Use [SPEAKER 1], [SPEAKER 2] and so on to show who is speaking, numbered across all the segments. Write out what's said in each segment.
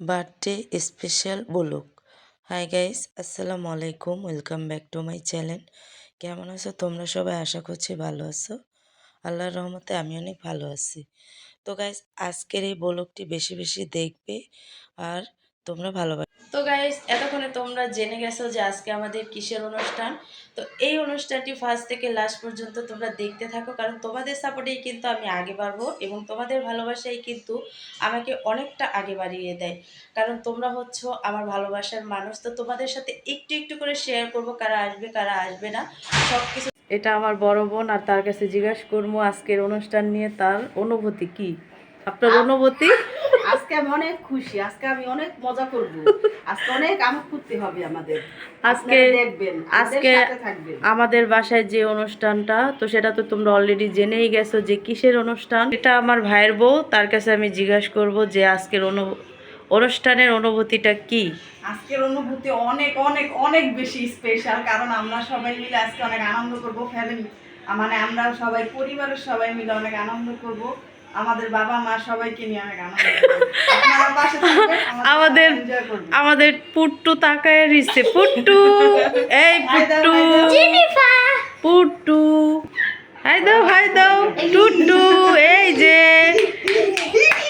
[SPEAKER 1] Birthday special বলুক। Hi guys, আসসালামু আলাইকুম, welcome back to my channel. কেমন আছো তোমরা সবাই? আশা করছি ভালো আছো। আল্লাহর রহমতে আমি অনেক ভালো আছি। তো গাইস, আজকের এই বলুকটি বেশি বেশি দেখবে আর তোমরা ভালোবাসো। তো গাইস, এতক্ষণে তোমরা জেনে গেছো যে আজকে আমাদের কিসের অনুষ্ঠান। তো এই অনুষ্ঠানটি ফার্স্ট থেকে লাস্ট পর্যন্ত তোমরা দেখতে থাকো, কারণ তোমাদের সাপোর্টেই কিন্তু আমি আগে বাড়বো এবং তোমাদের ভালোবাসাই কিন্তু আমাকে অনেকটা আগে বাড়িয়ে দেয়। কারণ তোমরা হচ্ছ আমার ভালোবাসার মানুষ। তো তোমাদের সাথে একটু একটু করে শেয়ার করবো কারা আসবে কারা আসবে না সব কিছু। এটা আমার বড় বোন, আর তার কাছে জিজ্ঞাসা করবো আজকের অনুষ্ঠান নিয়ে তার অনুভূতি কি। আপনার অনুভূতি?
[SPEAKER 2] আজকে আমি অনেক খুশি, আজকে আমি অনেক মজা করব, আজকে অনেক আমোদ ফুর্তি হবে আমাদের।
[SPEAKER 1] আজকে
[SPEAKER 2] দেখবেন,
[SPEAKER 1] আজকে আমাদের বাসায় যে অনুষ্ঠানটা, তো সেটা তো তোমরা অলরেডি জেনেই গেছো যে কিসের অনুষ্ঠান। এটা আমার ভাইয়ের বউ, তার কাছে আমি জিজ্ঞাসা করব যে আজকের অনুষ্ঠানের অনুভূতিটা কি।
[SPEAKER 2] আজকের অনুভূতি অনেক অনেক অনেক বেশি স্পেশাল, কারণ আমরা সবাই মিলে আজকে অনেক আনন্দ করব। ফ্যামিলি মানে আমরা সবাই পরিবারের সবাই মিলে অনেক আনন্দ করব। আমাদের বাবা মা সবাইকে নিয়ে অনেক আনন্দ করব। আপনারা পাশে থাকবেন,
[SPEAKER 1] আমাদের পুট্টু তাকায় রইছে। পুট্টু, এই পুট্টু, পুট্টু, হাই দাও হাই দাও, টুট্টু, এই যে।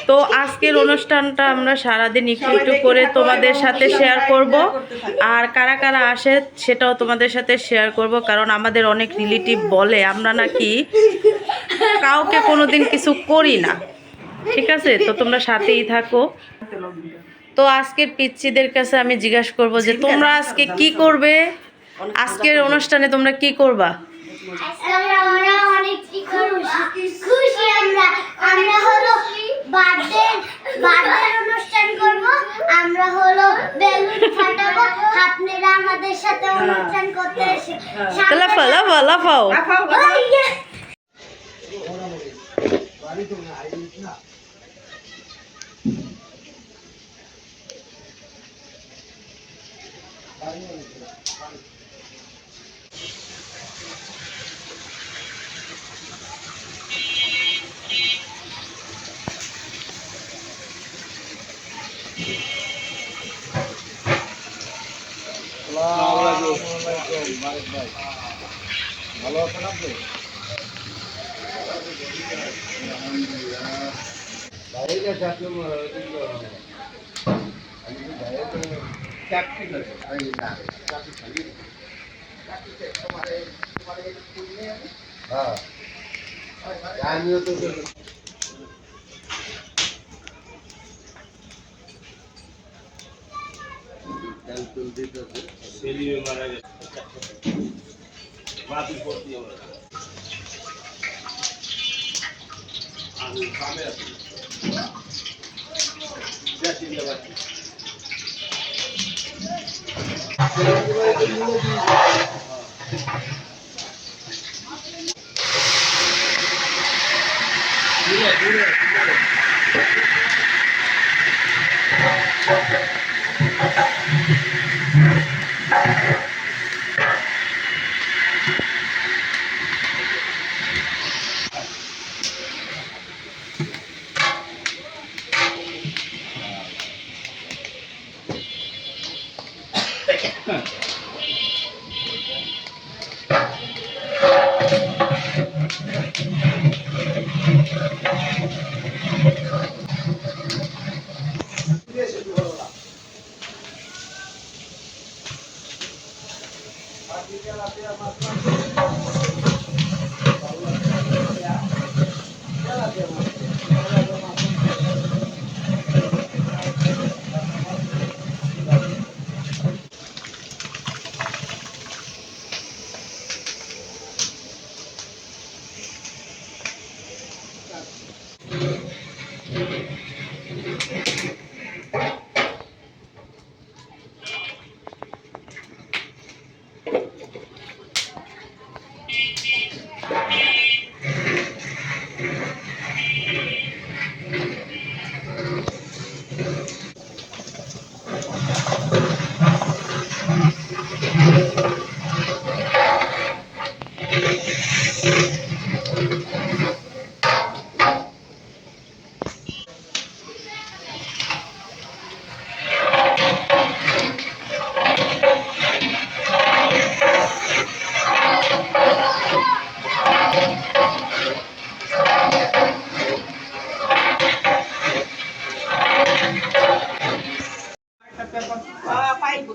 [SPEAKER 1] তো আজকের অনুষ্ঠানটা আমরা সারাদিন একটু একটু করে তোমাদের সাথে শেয়ার করব, আর কারা কারা আসে সেটাও তোমাদের সাথে শেয়ার করব। কারণ আমাদের অনেক রিলেটিভ বলে আমরা নাকি কাউকে কোনোদিন কিছু করি না। ঠিক আছে, তো তোমরা সাথেই থাকো। তো আজকের পিচ্চিদের কাছে আমি জিজ্ঞাসা করব যে তোমরা আজকে কি করবে, আজকের অনুষ্ঠানে তোমরা কি করবা?
[SPEAKER 3] আমরা অনেক খুশি। আমরা হলো বার্থডে অনুষ্ঠান করব। আমরা হলো বেলুন ফাটাবো। আপনারা আমাদের সাথে অনুষ্ঠান করতে এসে
[SPEAKER 1] লাফাও লাফাও লাফাও।
[SPEAKER 4] ভালো আছেন আপনি? আমিও তো মারা গেছে মাটির ভর্তি হবে আমি সামনে আছি চিন্তা পাচ্ছি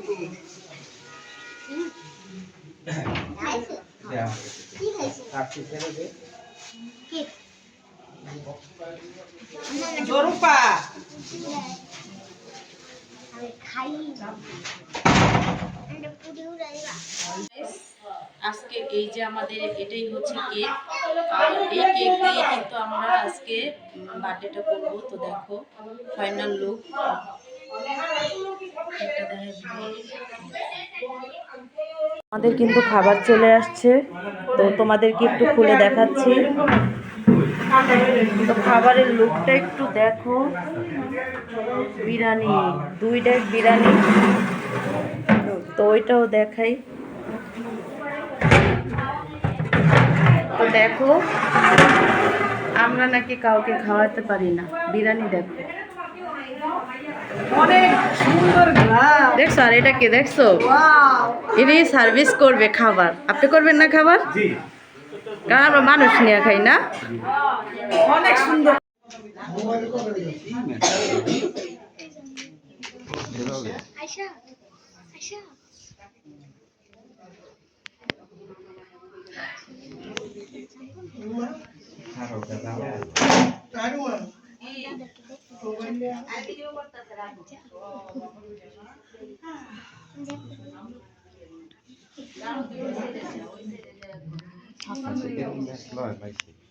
[SPEAKER 3] কি খাইছো? কি?
[SPEAKER 2] জরুপা
[SPEAKER 3] আমি খাই এটা পুরি উড়াইবা
[SPEAKER 1] আজকে এই যে আমাদের এটাই হচ্ছে কেক, আর এই কেক দিয়ে কিন্তু আমরা আজকে বার্থডেটা করবো। তো দেখো ফাইনাল লুক, আমাদের কিন্তু খাবার চলে আসছে, তো তোমাদেরকে একটু খুলে দেখাচ্ছি। তো খাবারের লুকটা একটু দেখো, বিরিয়ানি, 2 ডেক বিরিয়ানি, তো ওইটাও দেখাই। তো দেখো আমরা নাকি কাউকে খাওয়াতে পারি না, বিরিয়ানি দেখো,
[SPEAKER 2] অনেক সুন্দর গ্লাস।
[SPEAKER 1] দেখছো? আর এটা কি দেখছো?
[SPEAKER 2] ওয়াও,
[SPEAKER 1] ইনি সার্ভিস করবে খাবার, আপনি করবেন না খাবার? কারণ আমরা মানুষ নিয়ে খাই না।
[SPEAKER 2] অনেক সুন্দর।
[SPEAKER 3] আয়শা আয়শা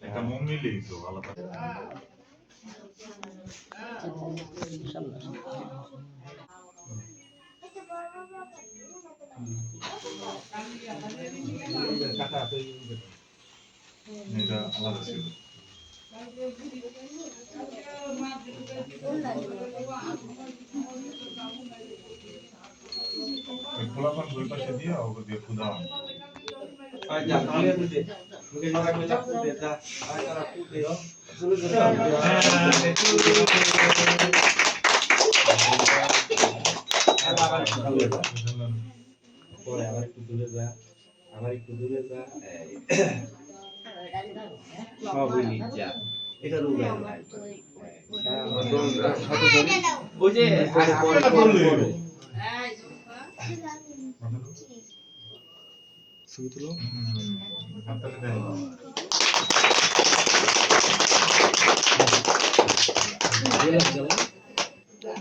[SPEAKER 5] একটা মুখ নিলেই তো আলাদা। এটা আলাদা ছিল। ওই খোলাপান দুই পাশে দিয়ে ওকে দিয়ে খুদা
[SPEAKER 6] পরে আবার একটু দূরে যা, আবার একটু দূরে যা, সবই যা। এটা রুবে ওই যে ছবি তুলো।
[SPEAKER 5] হাততালি দেয়।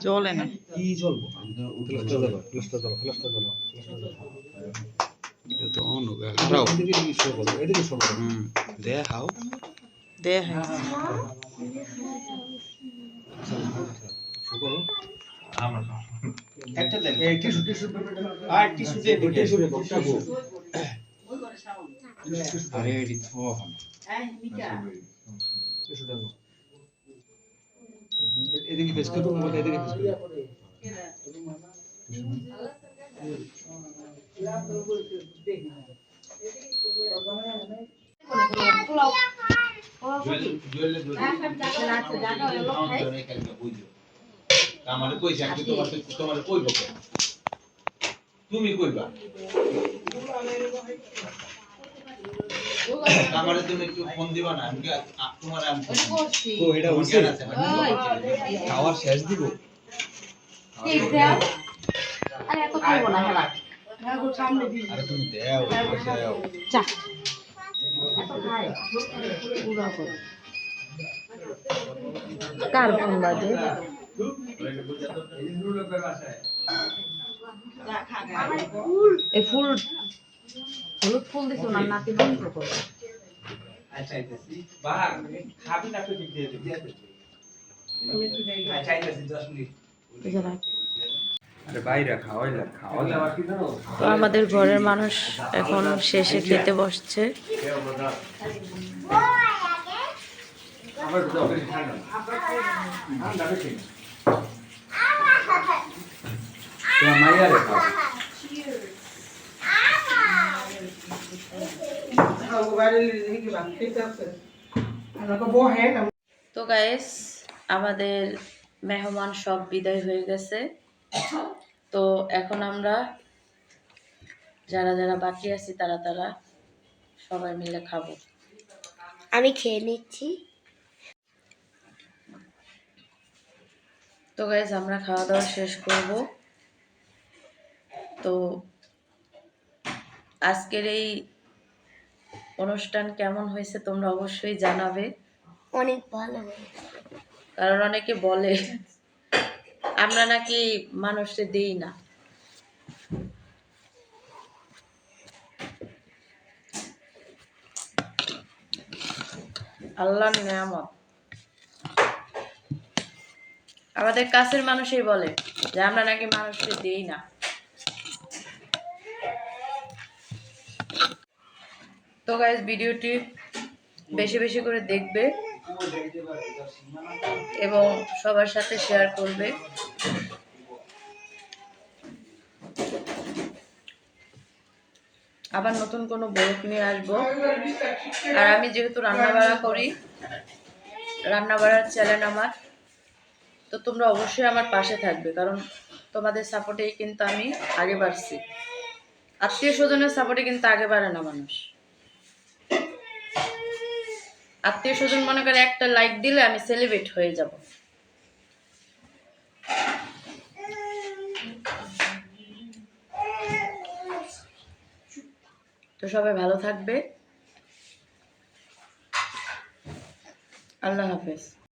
[SPEAKER 2] চলে না।
[SPEAKER 6] কি জ্বলবো? ফ্লাশটা জ্বলো, ফ্লাশটা জ্বলো, ফ্লাশটা জ্বলো, ফ্লাশটা জ্বলো। এটা তো অন হবে। দাও। এদিকে শো করো, এদিকে শো করো। দেখাও।
[SPEAKER 2] দেখা
[SPEAKER 6] শো করো।
[SPEAKER 5] আমরা
[SPEAKER 6] একটা দেন। এই টিস্যু টিস্যু আর টিস্যু দিয়ে দিকে টিস্যু রে বক্সটা গো। আরে এডি তো হন। টিস্যুটা গো। এদিকে ফেস করো, মোবাইল এদিকে ফেস করো।
[SPEAKER 4] আমারে কইছে আমি তোমারে কইব তুমি কইবা আমারে তুমি একটু ফোন দিবা না আমি তোমারে আমি
[SPEAKER 6] তো এটা হইছে খাওয়ার শেষ দিব।
[SPEAKER 1] আরে এত করবো না, হেলা
[SPEAKER 6] আরে তুমি দাও, দাও।
[SPEAKER 1] চা এত খাই পুরা করে কার ফোন বাজে? এই ফুল হলুদ ফুল দিছো না, নাতি নষ্ট করবে।
[SPEAKER 6] আচ্ছা আইতেছি বাহার খাবি না তো ঠিক দিয়ে দিবি। আচ্ছা আইতেছি 10 মিনিট। আরে বাইরে খাওয়াইলা খাওয়াইলা আর কি জানো?
[SPEAKER 1] তো আমাদের ঘরের মানুষ এখন শেষে খেতে বসছে।
[SPEAKER 6] আবার দাও বেশি খাই না। ঠান্ডা বেশি। তোমার মাইয়া রে খাও।
[SPEAKER 1] তো গাইস আমাদের মেহমান সব বিদায় হয়ে গেছে, তো এখন আমরা যারা যারা বাকি আছি তারা তারা সবাই মিলে খাবো।
[SPEAKER 3] আমি খেয়ে নিচ্ছি।
[SPEAKER 1] তো গাইস আমরা খাওয়া দাওয়া শেষ করব। তো আজকের এই অনুষ্ঠান কেমন হয়েছে তোমরা অবশ্যই জানাবে,
[SPEAKER 3] অনেক ভালো হয়েছে।
[SPEAKER 1] কারণ অনেকে বলে আমরা নাকি মানুষকে দেই না। আল্লাহর নিয়ামত। আমাদের কাছের মানুষই বলে যে আমরা নাকি মানুষকে দেই না। তো গাইস, ভিডিওটি বেশি বেশি করে দেখবে এবং সবার সাথে শেয়ার করবে। আবার নতুন কোনো ব্লগ নিয়ে আসবো। আর আমি যেহেতু রান্নাবাড়া করি, রান্নাবাড়ার চ্যানেল আমার, তো তোমরা অবশ্যই আমার পাশে থাকবে, কারণ তোমাদের সাপোর্টেই কিন্তু আমি আগে বাড়ছি। আত্মীয় স্বজনের সাপোর্টে কিন্তু আগে বাড়ে না মানুষ। আত্মীয় স্বজন মনে করে একটা লাইক দিলে আমি সেলিব্রেট হয়ে যাব। তো সবাই ভালো থাকবে। আল্লাহ হাফেজ।